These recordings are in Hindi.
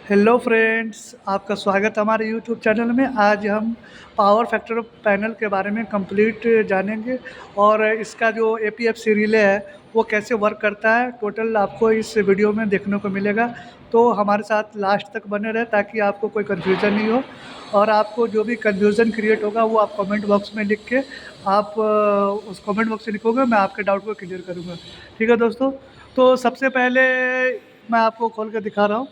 हेलो फ्रेंड्स, आपका स्वागत है हमारे यूट्यूब चैनल में। आज हम पावर फैक्टर पैनल के बारे में कंप्लीट जानेंगे और इसका जो एपीएफसी रिले है वो कैसे वर्क करता है, टोटल आपको इस वीडियो में देखने को मिलेगा। तो हमारे साथ लास्ट तक बने रहे ताकि आपको कोई कन्फ्यूज़न नहीं हो, और आपको जो भी कन्फ्यूज़न क्रिएट होगा वो आप कमेंट बॉक्स में लिख के आप उस कमेंट बॉक्स से लिखोगे, मैं आपके डाउट को क्लियर करूँगा। ठीक है दोस्तों, तो सबसे पहले मैं आपको खोल के दिखा रहा हूँ।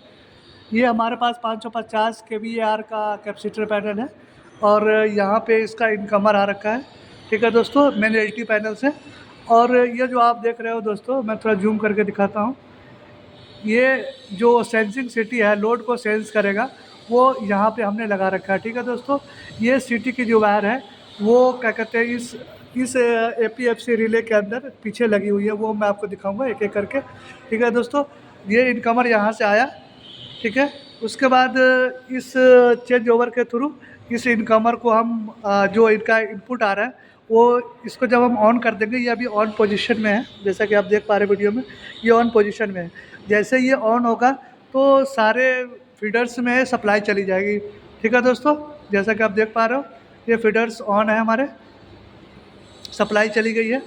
ये हमारे पास 550 केवीएआर का कैपेसिटर पैनल है और यहाँ पे इसका इनकमर आ रखा है। ठीक है दोस्तों, मेन एलटी पैनल से। और ये जो आप देख रहे हो दोस्तों, मैं थोड़ा जूम करके दिखाता हूँ। ये जो सेंसिंग सिटी है, लोड को सेंस करेगा, वो यहाँ पे हमने लगा रखा है। ठीक है दोस्तों, ये सिटी की जो वायर है वो क्या कहते हैं, इस एपीएफसी रिले के अंदर पीछे लगी हुई है, वो मैं आपको दिखाऊंगा एक एक करके। ठीक है दोस्तों, ये इनकमर यहाँ से आया। ठीक है, उसके बाद इस चेंज ओवर के थ्रू इस इनकमर को हम जो इनका इनपुट आ रहा है वो इसको जब हम ऑन कर देंगे, ये अभी ऑन पोजीशन में है, जैसा कि आप देख पा रहे वीडियो में, ये ऑन पोजीशन में है। जैसे ये ऑन होगा तो सारे फीडर्स में सप्लाई चली जाएगी। ठीक है दोस्तों, जैसा कि आप देख पा रहे हो, ये फीडर्स ऑन है, हमारे सप्लाई चली गई है।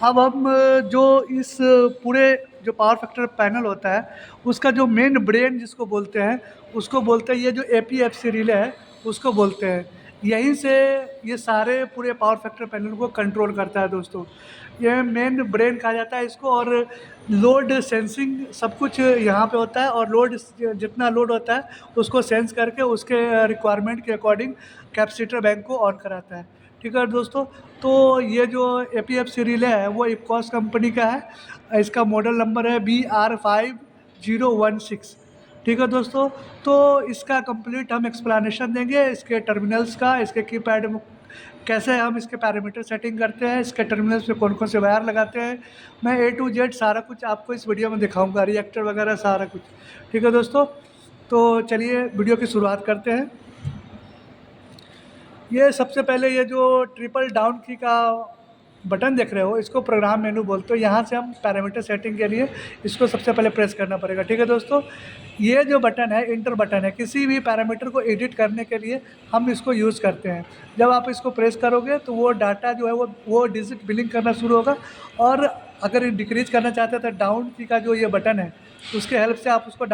अब हम जो इस पूरे जो पावर फैक्टर पैनल होता है उसका जो मेन ब्रेन जिसको बोलते हैं, उसको बोलते हैं, ये जो एपीएफसी रिले है उसको बोलते हैं। यहीं से ये सारे पूरे पावर फैक्टर पैनल को कंट्रोल करता है दोस्तों। ये मेन ब्रेन कहा जाता है इसको। और लोड सेंसिंग सब कुछ यहाँ पे होता है, और लोड जितना लोड होता है उसको सेंस करके उसके रिक्वायरमेंट के अकॉर्डिंग कैपेसिटर बैंक को ऑन कराता है। ठीक है दोस्तों, तो ये जो एपीएफसी रिले है वो इपकॉस कंपनी का है। इसका मॉडल नंबर है BR5016। ठीक है दोस्तों, तो इसका कंप्लीट हम एक्सप्लेनेशन देंगे, इसके टर्मिनल्स का, इसके कीपैड में कैसे हम इसके पैरामीटर सेटिंग करते हैं, इसके टर्मिनल्स पे कौन कौन से वायर लगाते हैं। मैं A to Z सारा कुछ आपको इस वीडियो में दिखाऊंगा, रिएक्टर वगैरह सारा कुछ। ठीक है दोस्तों, तो चलिए वीडियो की शुरुआत करते हैं। ये सबसे पहले ये जो ट्रिपल डाउन की का बटन देख रहे हो, इसको प्रोग्राम मेनू बोलते हो। यहाँ से हम पैरामीटर सेटिंग के लिए इसको सबसे पहले प्रेस करना पड़ेगा। ठीक है दोस्तों, ये जो बटन है इंटर बटन है, किसी भी पैरामीटर को एडिट करने के लिए हम इसको यूज़ करते हैं। जब आप इसको प्रेस करोगे तो वो डाटा जो है वो डिजिट बिलिंग करना शुरू होगा। और अगर डिक्रीज करना चाहते हैं तो डाउन की का जो ये बटन है उसके हेल्प से आप उसको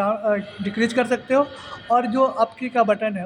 डिक्रीज कर सकते हो, और जो अप की का बटन है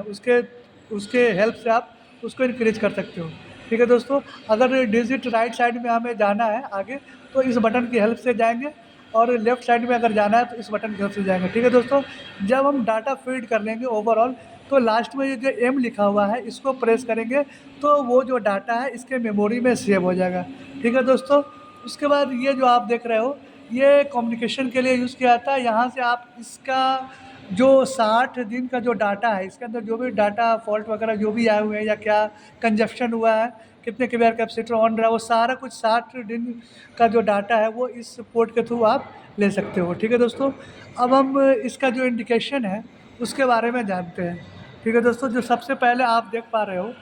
उसके हेल्प से आप उसको इंक्रीज कर सकते हो। ठीक है दोस्तों, अगर डिजिट राइट साइड में हमें जाना है आगे तो इस बटन की हेल्प से जाएंगे, और लेफ्ट साइड में अगर जाना है तो इस बटन की हेल्प से जाएंगे। ठीक है दोस्तों, जब हम डाटा फीड कर लेंगे ओवरऑल, तो लास्ट में ये जो एम लिखा हुआ है इसको प्रेस करेंगे तो वो जो डाटा है इसके मेमोरी में सेव हो जाएगा। ठीक है दोस्तों, उसके बाद ये जो आप देख रहे हो ये कम्युनिकेशन के लिए यूज़ किया जाता है। यहाँ से आप इसका जो 60 दिन का जो डाटा है, इसके अंदर जो भी डाटा फॉल्ट वगैरह जो भी आए हुए हैं या क्या कंजप्शन हुआ है, कितने केवीआर कैपेसिटर ऑन रहा है, वो सारा कुछ 60 दिन का जो डाटा है वो इस पोर्ट के थ्रू आप ले सकते हो। ठीक है दोस्तों, अब हम इसका जो इंडिकेशन है उसके बारे में जानते हैं। ठीक है दोस्तों, जो सबसे पहले आप देख पा रहे हो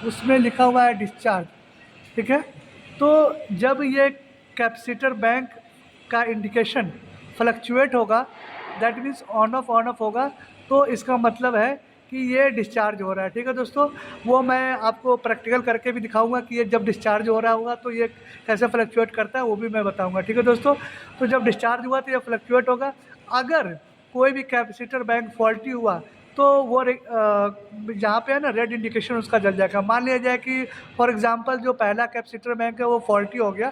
उसमें लिखा हुआ है डिस्चार्ज। ठीक है, तो जब ये कैपेसिटर बैंक का इंडिकेशन फ्लक्चुएट होगा, दैट मीन्स ऑन ऑफ होगा, तो इसका मतलब है कि ये डिस्चार्ज हो रहा है। ठीक है दोस्तों, वो मैं आपको प्रैक्टिकल करके भी दिखाऊंगा कि ये जब डिस्चार्ज हो रहा होगा तो ये कैसे फ्लक्चुएट करता है, वो भी मैं बताऊंगा। ठीक है दोस्तों, तो जब डिस्चार्ज हुआ तो ये फ्लक्चुएट होगा। अगर कोई भी कैपेसिटर बैंक फॉल्टी हुआ तो वो जहाँ पे है ना रेड इंडिकेशन उसका जल जाएगा। मान लिया जाए कि फॉर एग्जांपल जो पहला कैपेसिटर बैंक है वो फॉल्टी हो गया।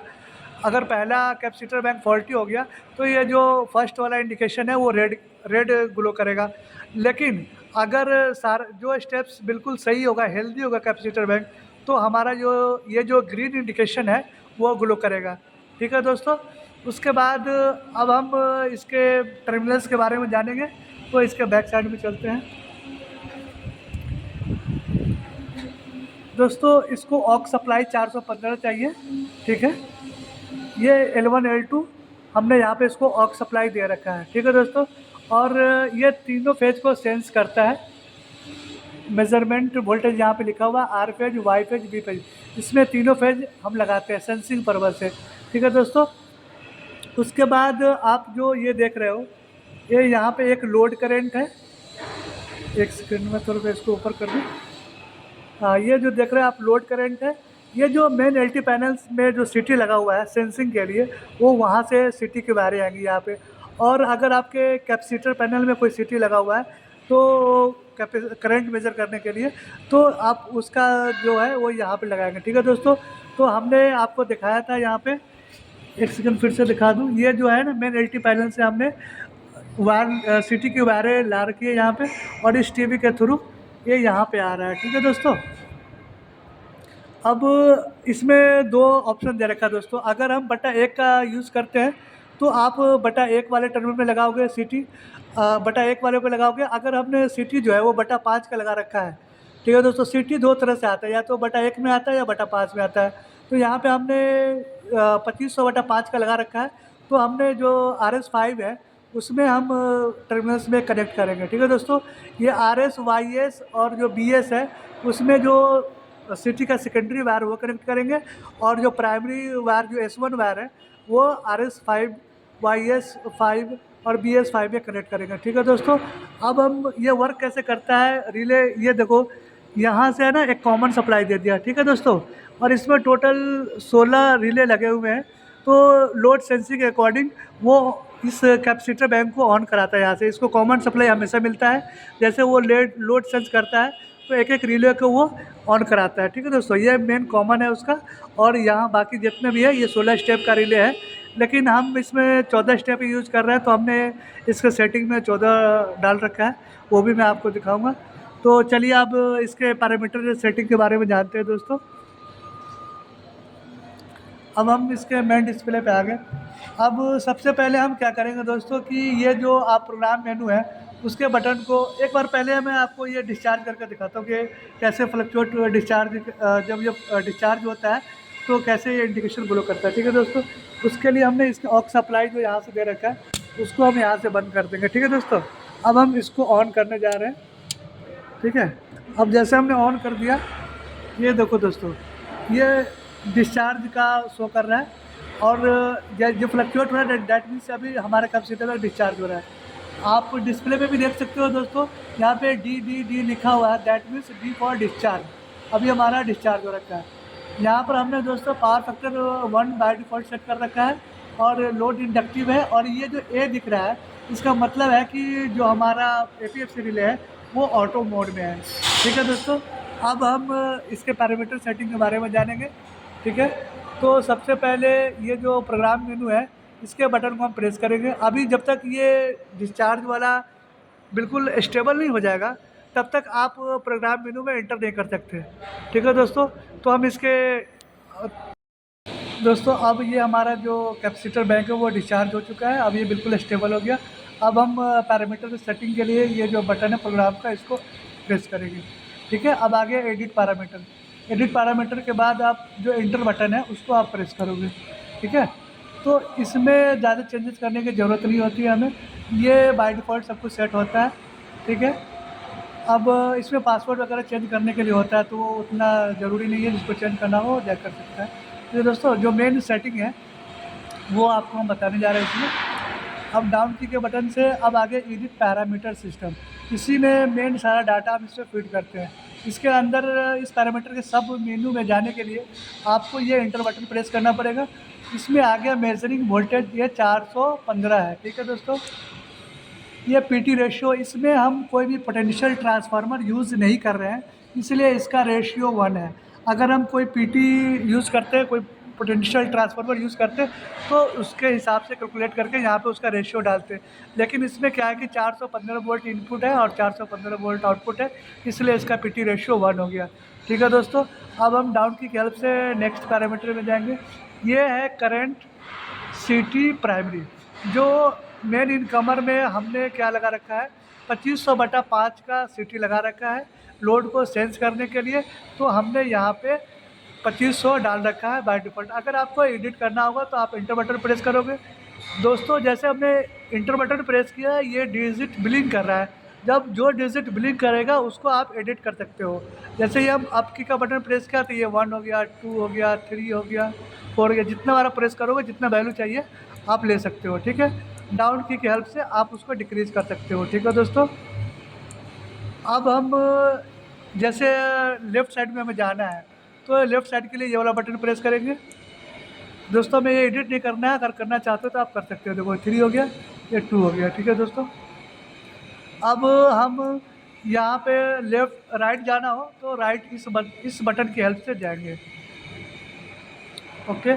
अगर पहला कैपेसिटर बैंक फॉल्टी हो गया तो ये जो फर्स्ट वाला इंडिकेशन है वो रेड रेड ग्लो करेगा। लेकिन अगर जो स्टेप्स बिल्कुल सही होगा, हेल्दी होगा कैपेसिटर बैंक, तो हमारा जो ग्रीन इंडिकेशन है वो ग्लो करेगा। ठीक है दोस्तों, उसके बाद अब हम इसके टर्मिनल्स के बारे में जानेंगे, तो इसके बैक साइड में चलते हैं। दोस्तों, इसको ऑक्स सप्लाई 415 चाहिए। ठीक है, ये L1 L2 हमने यहाँ पे इसको ऑक्स सप्लाई दे रखा है। ठीक है दोस्तों, और ये तीनों फेज को सेंस करता है। मेजरमेंट वोल्टेज यहाँ पे लिखा हुआ R phase, Y phase, B phase, इसमें तीनों फेज हम लगाते हैं सेंसिंग पर्पज से। ठीक है दोस्तों, उसके बाद आप जो ये देख रहे हो, ये यहाँ पे एक लोड करंट है, एक सेकंड में थोड़ा सा इसको ऊपर कर दूँ। हाँ, ये जो देख रहे हैं आप लोड करंट है, ये जो मेन एलटी पैनल्स में जो सीटी लगा हुआ है सेंसिंग के लिए, वो वहाँ से सीटी की वायरें आएंगी यहाँ पे। और अगर आपके कैपेसिटर पैनल में कोई सीटी लगा हुआ है तो करंट मेजर करने के लिए, तो आप उसका जो है वो यहाँ पे लगाएंगे। ठीक है दोस्तों, तो हमने आपको दिखाया था यहाँ पे, एक सेकंड फिर से दिखा दूँ। ये जो है ना मेन एलटी पैनल से हमने वायर सीटी की वायरें ला रखी है यहाँ पे, और इस टीवी के थ्रू ये यहाँ पे आ रहा है। ठीक है दोस्तों, अब इसमें दो ऑप्शन दे रखा है दोस्तों। अगर हम बटा एक का यूज़ करते हैं तो आप बटा एक वाले टर्मिनल में लगाओगे सीटी, बटा एक वाले को लगाओगे। अगर हमने सीटी जो है वो बटा 5 का लगा रखा है, ठीक है दोस्तों। सीटी दो तरह से आता है, या तो बटा एक में आता है या बटा 5 में आता है। तो यहाँ पे हमने 2500/5 का लगा रखा है, तो हमने जो RS5 है उसमें हम टर्मिनल्स में कनेक्ट करेंगे। ठीक है दोस्तों, ये RS YS और जो BS है उसमें जो सिटी का सेकेंडरी वायर वो कनेक्ट करेंगे, और जो प्राइमरी वायर जो S1 वायर है वो RS5 YS5 और BS5 में कनेक्ट करेंगे। ठीक है दोस्तों, अब हम ये वर्क कैसे करता है रिले, ये देखो यहाँ से है ना एक कॉमन सप्लाई दे दिया। ठीक है दोस्तों, और इसमें टोटल 16 रिले लगे हुए हैं। तो लोड सेंसिंग के अकॉर्डिंग वो इस कैपेसिटर बैंक को ऑन कराता है। यहाँ से इसको कॉमन सप्लाई हमेशा मिलता है, जैसे वो लोड सेंस करता है तो एक एक रिले को वो ऑन कराता है। ठीक है दोस्तों, ये मेन कॉमन है उसका। और यहाँ बाकी जितने भी है ये 16 स्टेप का रिले है, लेकिन हम इसमें 14 स्टेप यूज़ कर रहे हैं, तो हमने इसके सेटिंग में 14 डाल रखा है, वो भी मैं आपको दिखाऊंगा। तो चलिए अब इसके पैरामीटर सेटिंग के बारे में जानते हैं दोस्तों। अब हम इसके मेन डिस्प्ले पे आ गए। अब सबसे पहले हम क्या करेंगे दोस्तों कि ये जो आप प्रोग्राम मेनू है उसके बटन को एक बार पहले मैं आपको ये डिस्चार्ज करके दिखाता हूँ कि कैसे फ्लक्चुएट डिस्चार्ज, जब ये डिस्चार्ज होता है तो कैसे ये इंडिकेशन ग्लो करता है। ठीक है दोस्तों, उसके लिए हमने इसका ऑक्स सप्लाई जो यहाँ से दे रखा है उसको हम यहाँ से बंद कर देंगे। ठीक है दोस्तों, अब हम इसको ऑन करने जा रहे हैं। ठीक है, अब जैसे हमने ऑन कर दिया, ये देखो दोस्तों ये डिस्चार्ज का शो कर रहा है, और जो फ्लक्चुएट हो रहा है डैट मीन्स अभी हमारे कैपेसिटर में डिस्चार्ज हो रहा है। आप डिस्प्ले पे भी देख सकते हो दोस्तों, यहाँ पे डी लिखा हुआ है, that means D for discharge. अभी हमारा डिस्चार्ज हो रखा है। यहाँ पर हमने दोस्तों power factor 1 by default set कर रखा है, और लोड इंडक्टिव है। और ये जो ए दिख रहा है इसका मतलब है कि जो हमारा APFC रिले है वो ऑटो मोड में है। ठीक है दोस्तों, अब हम इसके पैरामीटर सेटिंग के बारे में जानेंगे। ठीक है, तो सबसे पहले ये जो प्रोग्राम मेनू है इसके बटन को हम प्रेस करेंगे। अभी जब तक ये डिस्चार्ज वाला बिल्कुल स्टेबल नहीं हो जाएगा तब तक आप प्रोग्राम मेनू में एंटर नहीं कर सकते। ठीक है दोस्तों, तो हम इसके दोस्तों अब ये हमारा जो कैपेसिटर बैंक है वो डिस्चार्ज हो चुका है, अब ये बिल्कुल स्टेबल हो गया। अब हम पैरामीटर सेटिंग के लिए ये जो बटन है प्रोग्राम का इसको प्रेस करेंगे। ठीक है, अब आगे एडिट पैरामीटर। एडिट पैरामीटर के बाद आप जो इंटर बटन है उसको आप प्रेस करोगे। ठीक है, तो इसमें ज़्यादा चेंजेस करने की ज़रूरत नहीं होती है हमें, ये बाय डिफ़ॉल्ट सब कुछ सेट होता है। ठीक है, अब इसमें पासवर्ड वगैरह चेंज करने के लिए होता है तो वो उतना ज़रूरी नहीं है, जिसको चेंज करना हो जा कर सकता है। तो दोस्तों जो मेन सेटिंग है वो आपको हम बताने जा रहे हैं इसमें। अब डाउन की के बटन से अब आगे एडिट पैरामीटर सिस्टम, इसी में मेन सारा डाटा हम इसमें फीड करते हैं। इसके अंदर इस पैरामीटर के सब मेनू में जाने के लिए आपको ये इंटर बटन प्रेस करना पड़ेगा। इसमें आ गया मेजरिंग वोल्टेज, ये 415 है। ठीक है दोस्तों, ये PT रेशियो, इसमें हम कोई भी पोटेंशियल ट्रांसफार्मर यूज़ नहीं कर रहे हैं, इसलिए इसका रेशियो 1 है। अगर हम कोई PT यूज़ करते हैं, कोई पोटेंशियल ट्रांसफार्मर यूज़ करते हैं तो उसके हिसाब से कैलकुलेट करके यहाँ पे उसका रेशियो डालते हैं। लेकिन इसमें क्या है कि 415 वोल्ट इनपुट है और 415 वोल्ट आउटपुट है, इसलिए इसका PT रेशियो 1 हो गया। ठीक है दोस्तों, अब हम डाउन की हेल्प से नेक्स्ट पैरामीटर में जाएंगे। ये है करंट सिटी प्राइमरी। जो मेन इनकमर में हमने क्या लगा रखा है, 2500/5 का सिटी लगा रखा है लोड को सेंस करने के लिए। तो हमने यहाँ पे 2500 डाल रखा है बाय डिफ़ॉल्ट। अगर आपको एडिट करना होगा तो आप इंटर बटन प्रेस करोगे। दोस्तों जैसे हमने इंटर बटन प्रेस किया है, ये डिजिट ब्लिंक कर रहा है। जब जो डिजिट ब्लिंक करेगा उसको आप एडिट कर सकते हो। जैसे ही हम अप की का बटन प्रेस किया तो ये 1 हो गया, 2 हो गया, 3 हो गया, 4 हो गया। जितना बार प्रेस करोगे जितना वैल्यू चाहिए आप ले सकते हो। ठीक है, डाउन की हेल्प से आप उसको डिक्रीज़ कर सकते हो। ठीक है दोस्तों, अब हम जैसे लेफ़्ट साइड में हमें जाना है, तो लेफ़्ट साइड के लिए ये वाला बटन प्रेस करेंगे। दोस्तों हमें ये एडिट नहीं करना है, अगर करना चाहते हो तो आप कर सकते हो। देखो 3 हो गया, ये 2 हो गया, ठीक है दोस्तों। अब हम यहाँ पे लेफ़्ट राइट जाना हो तो राइट इस बटन की हेल्प से जाएँगे। ओके,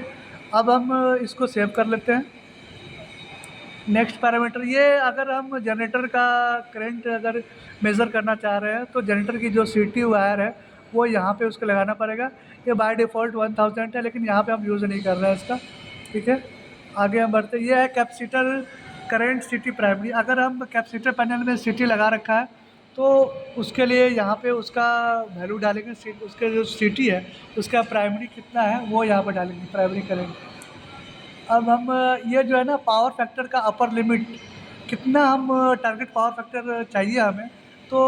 अब हम इसको सेव कर लेते हैं। नेक्स्ट पैरामीटर ये, अगर हम जनरेटर का करंट अगर मेज़र करना चाह रहे हैं तो जनरेटर की जो सीटी वायर है वो यहाँ पे उसको लगाना पड़ेगा। ये बाय डिफ़ॉल्ट 1000 है, लेकिन यहाँ पे हम यूज़ नहीं कर रहे हैं इसका, ठीक है। आगे हम बढ़ते, ये है कैपेसिटर करंट सिटी प्राइमरी। अगर हम कैपेसिटर पैनल में सिटी लगा रखा है तो उसके लिए यहाँ पे उसका वैल्यू डालेंगे, उसके जो सिटी है उसका प्राइमरी कितना है वो यहाँ पर डालेंगे, प्राइमरी करंट। अब हम ये जो है ना पावर फैक्टर का अपर लिमिट कितना हम टारगेट पावर फैक्टर चाहिए हमें, तो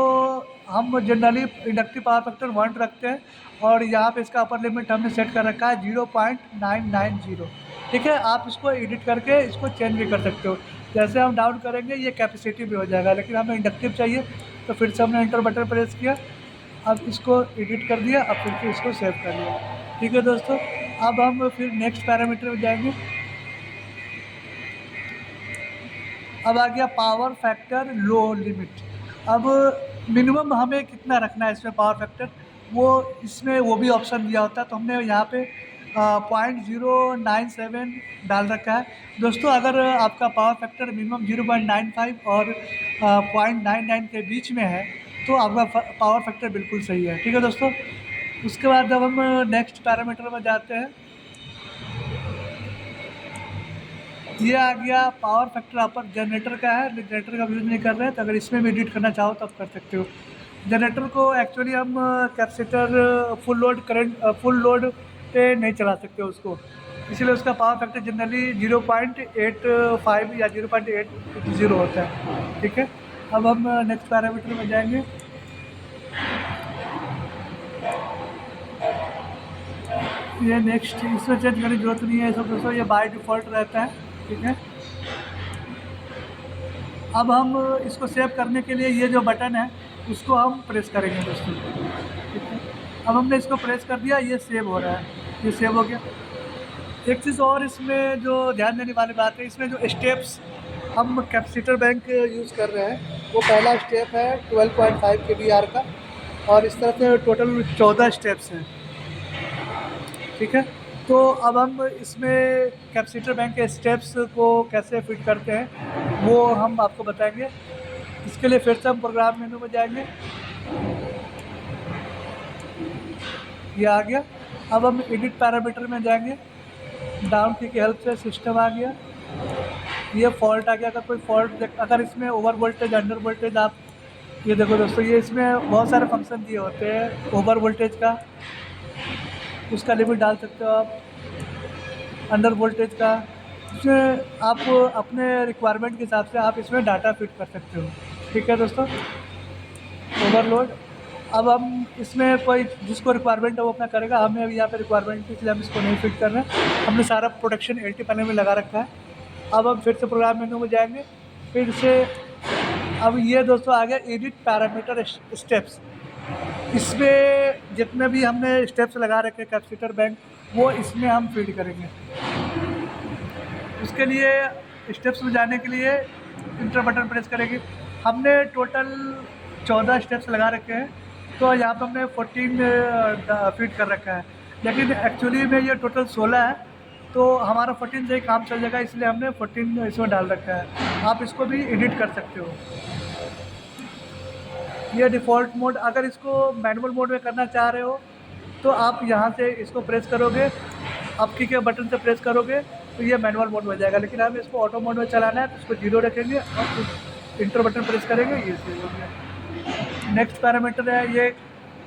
हम जनरली इंडक्टिव पावर फैक्टर 1 रखते हैं और यहाँ पे इसका अपर लिमिट हमने सेट कर रखा है 0.990। ठीक है, आप इसको एडिट करके इसको चेंज भी कर सकते हो। जैसे हम डाउन करेंगे ये कैपेसिटी भी हो जाएगा, लेकिन हमें इंडक्टिव चाहिए तो फिर से हमने एंटर बटन प्रेस किया, अब इसको एडिट कर दिया, अब फिर से इसको सेव कर लिया। ठीक है दोस्तों, अब हम फिर नेक्स्ट पैरामीटर में जाएंगे। अब आ गया पावर फैक्टर लो लिमिट। अब मिनिमम हमें कितना रखना है इसमें पावर फैक्टर, वो इसमें वो भी ऑप्शन दिया होता है, तो हमने यहाँ पे 0.097 डाल रखा है। दोस्तों अगर आपका पावर फैक्टर मिनिमम 0.95 और 0.99 के बीच में है तो आपका पावर फैक्टर बिल्कुल सही है। ठीक है दोस्तों, उसके बाद जब हम नेक्स्ट पैरामीटर में जाते हैं, ये आ गया पावर फैक्टर अपर। जनरेटर का है, जनरेटर का यूज़ नहीं कर रहे हैं, तो अगर इसमें भी एडिट करना चाहो तो आप कर सकते हो। जनरेटर को एक्चुअली हम capacitor full load current full load पे नहीं चला सकते उसको, इसलिए उसका पावर फैक्टर जनरली 0.85 या 0.80 होता है। ठीक है, अब हम नेक्स्ट पैरामीटर में जाएंगे। ये नेक्स्ट, इसमें चेंज करने की जरूरत नहीं है सब दोस्तों, ये बाय डिफ़ॉल्ट रहता है। ठीक है, अब हम इसको सेव करने के लिए ये जो बटन है उसको हम प्रेस करेंगे दोस्तों। ठीक है, अब हमने इसको प्रेस कर दिया, ये सेव हो रहा है, ये सेव हो गया। एक चीज़ और इसमें जो ध्यान देने वाली बात है, इसमें जो स्टेप्स हम कैपेसिटर बैंक यूज़ कर रहे हैं, वो पहला स्टेप है 12.5 kVAR का, और इस तरह से टोटल 14 स्टेप्स हैं। ठीक है, तो अब हम इसमें कैपेसिटर बैंक के स्टेप्स को कैसे फिट करते हैं वो हम आपको बताएंगे। इसके लिए फिर से हम प्रोग्राम मेनू में जाएंगे, ये आ गया। अब हम एडिट पैरामीटर में जाएंगे, डाउन की हेल्प से सिस्टम आ गया, ये फॉल्ट आ गया। अगर कोई फॉल्ट, अगर इसमें ओवर वोल्टेज अंडर वोल्टेज, आप ये देखो दोस्तों, ये इसमें बहुत सारे फंक्शन दिए होते हैं। ओवर वोल्टेज का उसका लिमिट डाल सकते हो आप, अंडर वोल्टेज का, इसमें आप अपने रिक्वायरमेंट के हिसाब से आप इसमें डाटा फिट कर सकते हो। ठीक है दोस्तों, ओवरलोड। अब हम इसमें कोई जिसको रिक्वायरमेंट है वो अपना करेगा, हमें अभी यहाँ पे रिक्वायरमेंट थी इसलिए हम इसको नहीं फिट कर रहे हैं। हमने सारा प्रोटेक्शन एलटी पैनल में लगा रखा है। अब हम फिर से प्रोग्राम मेनू में जाएंगे, फिर से अब ये दोस्तों आ गया एडिट पैरामीटर स्टेप्स। इसमें जितने भी हमने स्टेप्स लगा रखे कैपेसिटर बैंक वो इसमें हम फीड करेंगे। उसके लिए स्टेप्स में जाने के लिए इंटर बटन प्रेस करेंगे। हमने टोटल 14 स्टेप्स लगा रखे हैं, तो यहाँ पर हमने 14 फीड कर रखा है, लेकिन एक्चुअली में ये टोटल 16 है, तो हमारा 14 से ही काम चल जाएगा, इसलिए हमने 14 इसमें डाल रखा है। आप इसको भी एडिट कर सकते हो। ये डिफ़ॉल्ट मोड, अगर इसको मैनुअल मोड में करना चाह रहे हो तो आप यहाँ से इसको प्रेस करोगे, अप की के बटन से प्रेस करोगे तो ये मैनुअल मोड में जाएगा, लेकिन हमें इसको ऑटो मोड में चलाना है तो इसको 0 रखेंगे और इंटर बटन प्रेस करेंगे, ये सेव हो गया। नेक्स्ट पैरामीटर है ये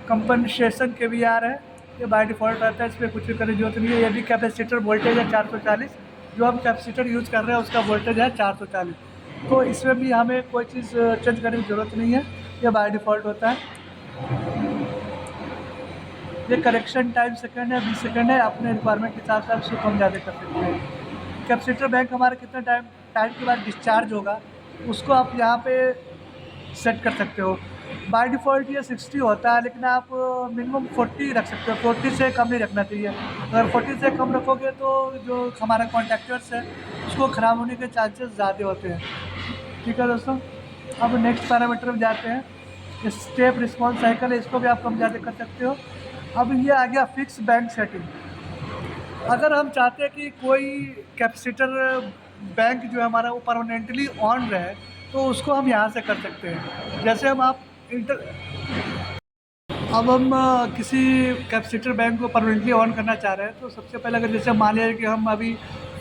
कंपनसेशन KVAR है, ये बाय डिफ़ॉल्ट रहता है, इसमें कुछ भी करने की जरूरत नहीं है। ये भी कैपेसिटर वोल्टेज है 440, जो हम कैपेसिटर यूज़ कर रहे हैं उसका वोल्टेज है 440, तो इसमें भी हमें कोई चीज़ चेंज करने की ज़रूरत नहीं है, ये बाय डिफ़ॉल्ट होता है। ये करेक्शन टाइम सेकंड है, 20 सेकंड है, अपने रिक्वायरमेंट के हिसाब से आप इसको कम ज़्यादा कर सकते हैं। कैपेसिटर बैंक हमारा कितना टाइम के बाद डिस्चार्ज होगा उसको आप यहाँ पे सेट कर सकते हो। बाय डिफ़ॉल्ट ये 60 होता है, लेकिन आप मिनिमम 40 रख सकते हो, 40 से कम नहीं रखना चाहिए। अगर 40 से कम रखोगे तो जो हमारा कॉन्टैक्टर्स है उसको ख़राब होने के चांसेस ज़्यादा होते हैं। ठीक है दोस्तों, अब नेक्स्ट पैरामीटर में जाते हैं। स्टेप रिस्पॉन्स साइकिल है, इसको भी आप कम ज़्यादा कर सकते हो। अब ये आ गया फिक्स बैंक सेटिंग। अगर हम चाहते हैं कि कोई कैपेसिटर बैंक जो है हमारा वो परमानेंटली ऑन रहे, तो उसको हम यहाँ से कर सकते हैं। जैसे हम आप इंटर अब हम किसी कैपेसिटर बैंक को परमानेंटली ऑन करना चाह रहे हैं, तो सबसे पहले अगर जैसे मान लिया कि हम अभी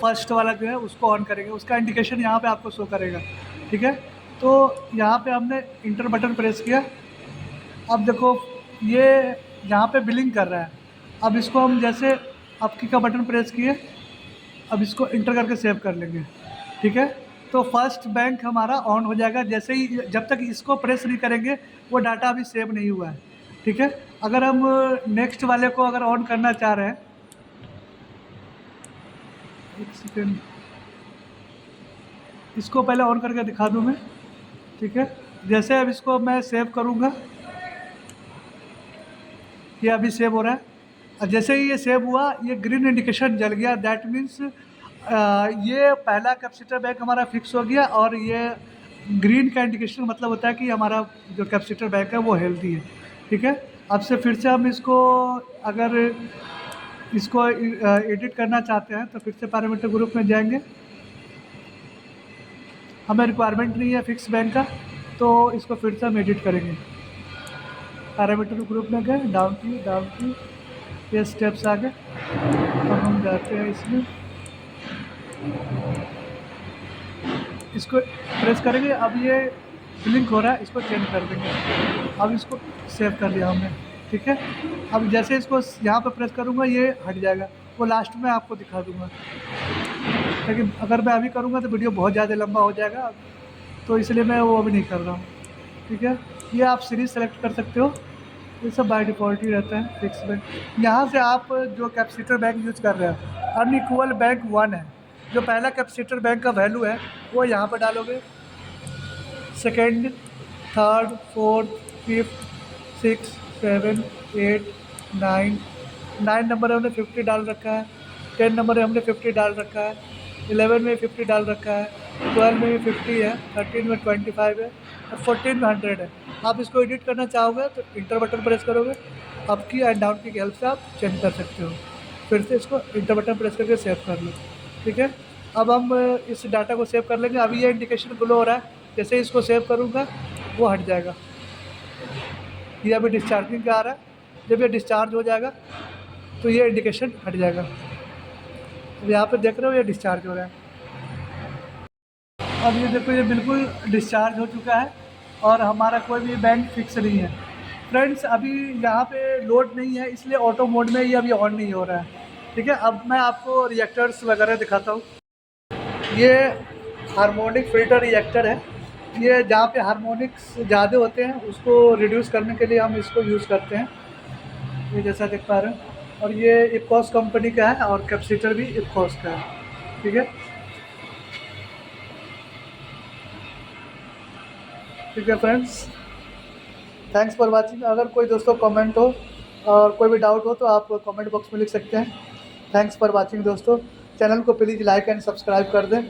फर्स्ट वाला जो है उसको ऑन करेंगे, उसका इंडिकेशन यहाँ पे आपको शो करेगा। ठीक है, तो यहाँ पे हमने इंटर बटन प्रेस किया। अब देखो ये यहाँ पे बिलिंग कर रहा है। अब इसको हम जैसे अपकी का बटन प्रेस किए, अब इसको इंटर करके सेव कर लेंगे। ठीक है, तो फर्स्ट बैंक हमारा ऑन हो जाएगा। जैसे ही जब तक इसको प्रेस नहीं करेंगे वो डाटा अभी सेव नहीं हुआ है। ठीक है, अगर हम नेक्स्ट वाले को अगर ऑन करना चाह रहे हैं, एक सेकेंड, इसको पहले ऑन करके दिखा दूँ मैं। ठीक है, जैसे अब इसको मैं सेव करूँगा, ये अभी सेव हो रहा है। और जैसे ही ये सेव हुआ ये ग्रीन इंडिकेशन जल गया, दैट मीन्स ये पहला कैपेसिटर बैंक हमारा फिक्स हो गया। और ये ग्रीन का इंडिकेशन मतलब होता है कि हमारा जो कैपेसिटर बैंक है वो हेल्दी है। ठीक है, अब से फिर से हम इसको अगर इसको एडिट करना चाहते हैं तो फिर से पैरामीटर ग्रुप में जाएंगे। हमें रिक्वायरमेंट नहीं है फिक्स बैंक का, तो इसको फिर से हम एडिट करेंगे। पैरामीटर ग्रुप में गए, डाउन की ये स्टेप्स आ गए। अब हम जाते हैं इसमें, इसको प्रेस करेंगे। अब ये ब्लिंक हो रहा है, इसको चेंज कर देंगे। अब इसको सेव कर लिया हमने। ठीक है, अब जैसे इसको यहाँ पे प्रेस करूँगा ये हट जाएगा, वो लास्ट में आपको दिखा दूँगा। लेकिन अगर मैं अभी करूँगा तो वीडियो बहुत ज़्यादा लंबा हो जाएगा, तो इसलिए मैं वो अभी नहीं कर रहा हूँ। ठीक है, ये आप सीरीज सेलेक्ट कर सकते हो, ये सब बाय डिफ़ॉल्ट ही रहता है फिक्स बैंक। यहाँ से आप जो कैपेसिटर बैंक यूज़ कर रहे हैं अनइक्वल बैंक 1 है, जो पहला कैपेसिटर बैंक का वैल्यू है वो यहाँ पर डालोगे। Second, third, fourth, fifth, 6, 7, 8, 9 number हमने 50 डाल रखा है। 10 नंबर हमने 50 डाल रखा है। 11 में 50 डाल रखा है। 12 में भी 50 है। 13 में 25 है और 14 में 100 है। आप इसको एडिट करना चाहोगे तो इंटर बटन प्रेस करोगे, अप की एंड डाउन की हेल्प से आप चेंज कर सकते हो। फिर से इसको इंटर बटन प्रेस करके सेव कर लो। ठीक है, अब हम इस डाटा को सेव कर लेंगे। अभी ये इंडिकेशन ग्लो हो रहा है, जैसे इसको सेव करूँगा वो हट जाएगा। ये अभी डिस्चार्जिंग का आ रहा है, जब ये डिस्चार्ज हो जाएगा तो ये इंडिकेशन हट जाएगा। अब यहाँ पे देख रहे हो ये डिस्चार्ज हो रहा है। अब ये देखो ये बिल्कुल डिस्चार्ज हो चुका है और हमारा कोई भी बैंक फिक्स नहीं है। फ्रेंड्स अभी यहाँ पे लोड नहीं है, इसलिए ऑटो मोड में ये अभी ऑन नहीं हो रहा है। ठीक है, अब मैं आपको रिएक्टर्स वगैरह दिखाता हूँ। ये हार्मोनिक फ़िल्टर रिएक्टर है। ये जहाँ पे हार्मोनिक्स ज़्यादा होते हैं उसको रिड्यूस करने के लिए हम इसको यूज़ करते हैं। ये जैसा देख पा रहे हैं, और ये इपकॉस कंपनी का है और कैपेसिटर भी इपकॉस का है। ठीक है, ठीक है फ्रेंड्स, थैंक्स फॉर वाचिंग। अगर कोई दोस्तों कमेंट हो और कोई भी डाउट हो तो आप कमेंट बॉक्स में लिख सकते हैं। थैंक्स फॉर वाचिंग दोस्तों। चैनल को प्लीज़ लाइक एंड सब्सक्राइब कर दें।